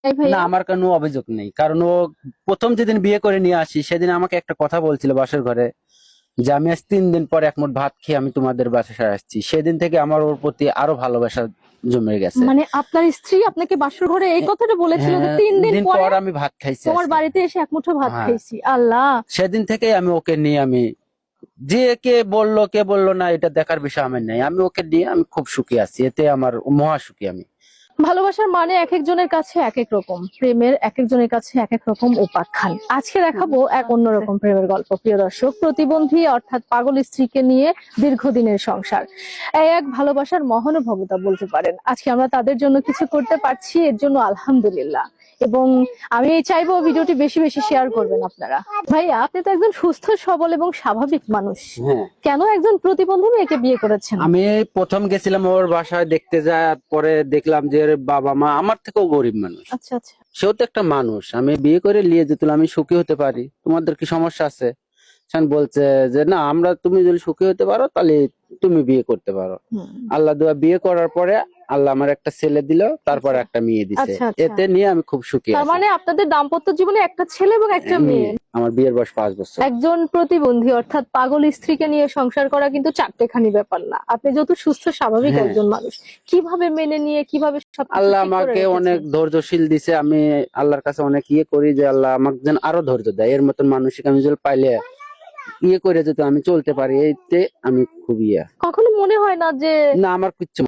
এই না, ভাইয়া? আমার কোনো অভিযোগ নেই, কারণ ও প্রথম যেদিন বিয়ে করে নিয়ে আসি সেদিন আমাকে একটা কথা বলছিল বাসর ঘরে, যে আমি আজ 3 দিন পর এক মুঠ ভাত খেয়ে আমি তোমাদের বাসায় আসছি। সেদিন থেকে আমার ওর প্রতি আরো ভালোবাসা জমে গেছে। মানে আপনার স্ত্রী আপনাকে বাসর ঘরে এই কথাটা বলেছিল যে হ্যাঁ, 3 দিন দিন পরে পর আমি ভাত খাইছি তোমার আজকে। বাড়িতে এসে এক মুঠো ভাত হ্যাঁ, খাইছি? আল্লাহ! সেদিন থেকেই আমি ওকে নিয়ে যে কে বললো না এটা দেখার বিষয় আমার নাই, আমি ওকে নিয়ে আমি খুব সুখী আছি, এতে আমার মহা সুখী আমি। ভালোবাসার মানে এক একজনের কাছে এক এক রকম, প্রেমের এক একজনের কাছে এক এক রকম উপাখ্যান। আজকে দেখাবো এক অন্যরকম প্রেমের গল্প। প্রিয় দর্শক, প্রতিবন্ধী অর্থাৎ পাগল স্ত্রীকে নিয়ে দীর্ঘদিনের সংসার, এই এক ভালোবাসার মহানুভবতা বলতে পারেন। আজকে আমরা তাদের জন্য কিছু করতে পারছি, এর জন্য আলহামদুলিল্লাহ। এবং আমি চাইবো ভিডিওটি বেশি বেশি শেয়ার করবেন আপনারা। ভাইয়া, আপনি তো একজন সুস্থ সবল এবং স্বাভাবিক মানুষ, হ্যাঁ, কেন একজন প্রতিবন্ধী মেয়েকে বিয়ে করেছেন? আমি প্রথম গেছিলাম ওর বাসায় দেখতে, যাওয়ার পরে দেখলাম যে ওর বাবা মা আমার থেকেও গরিব মানুষ। আচ্ছা আচ্ছা। সেও তো একটা মানুষ, আমি বিয়ে করে নিয়ে যেত আমি সুখী হতে পারি, তোমাদের কি সমস্যা আছে? শান বলছে যে না, তুমি যদি সুখী হতে পারো তাহলে তুমি বিয়ে করতে পারো। হুম। আল্লাহ দোয়া, বিয়ে করার পরে আল্লাহ আমার একটা ছেলে দিল, তারপরে আচ্ছা একটা মেয়ে দিছে। আচ্ছা আচ্ছা। এতে নিয়ে আমি খুব সুখী তার আছি। মানে আপনাদের দাম্পত্য জীবনে একটা ছেলে এবং একটা মেয়ে। আমার বিয়ের বয়স 5 বছর। একজন প্রতিবন্ধী অর্থাৎ পাগল স্ত্রীকে নিয়ে সংসার করা কিন্তু চারটেখানি ব্যাপার না। আপনি যেহেতু সুস্থ স্বাভাবিক হ্যাঁ, একজন মানুষ, কিভাবে মেনে নিয়ে কিভাবে সবকিছু আল্লাহ ঠিক করে আমাকে অনেক রেখেছেন? ধৈর্যশীল দিছে। আমি আল্লাহর কাছে অনেক করি যে আল্লাহ আমাকে যেন আরো ধৈর্য দেয়, এর মতন মানসিক আমি যদি পাইলে করে যদি আমি চলতে পারি, এইতে আমি খুব কখনো মনে হয় না যে না, আমার কিচ্ছু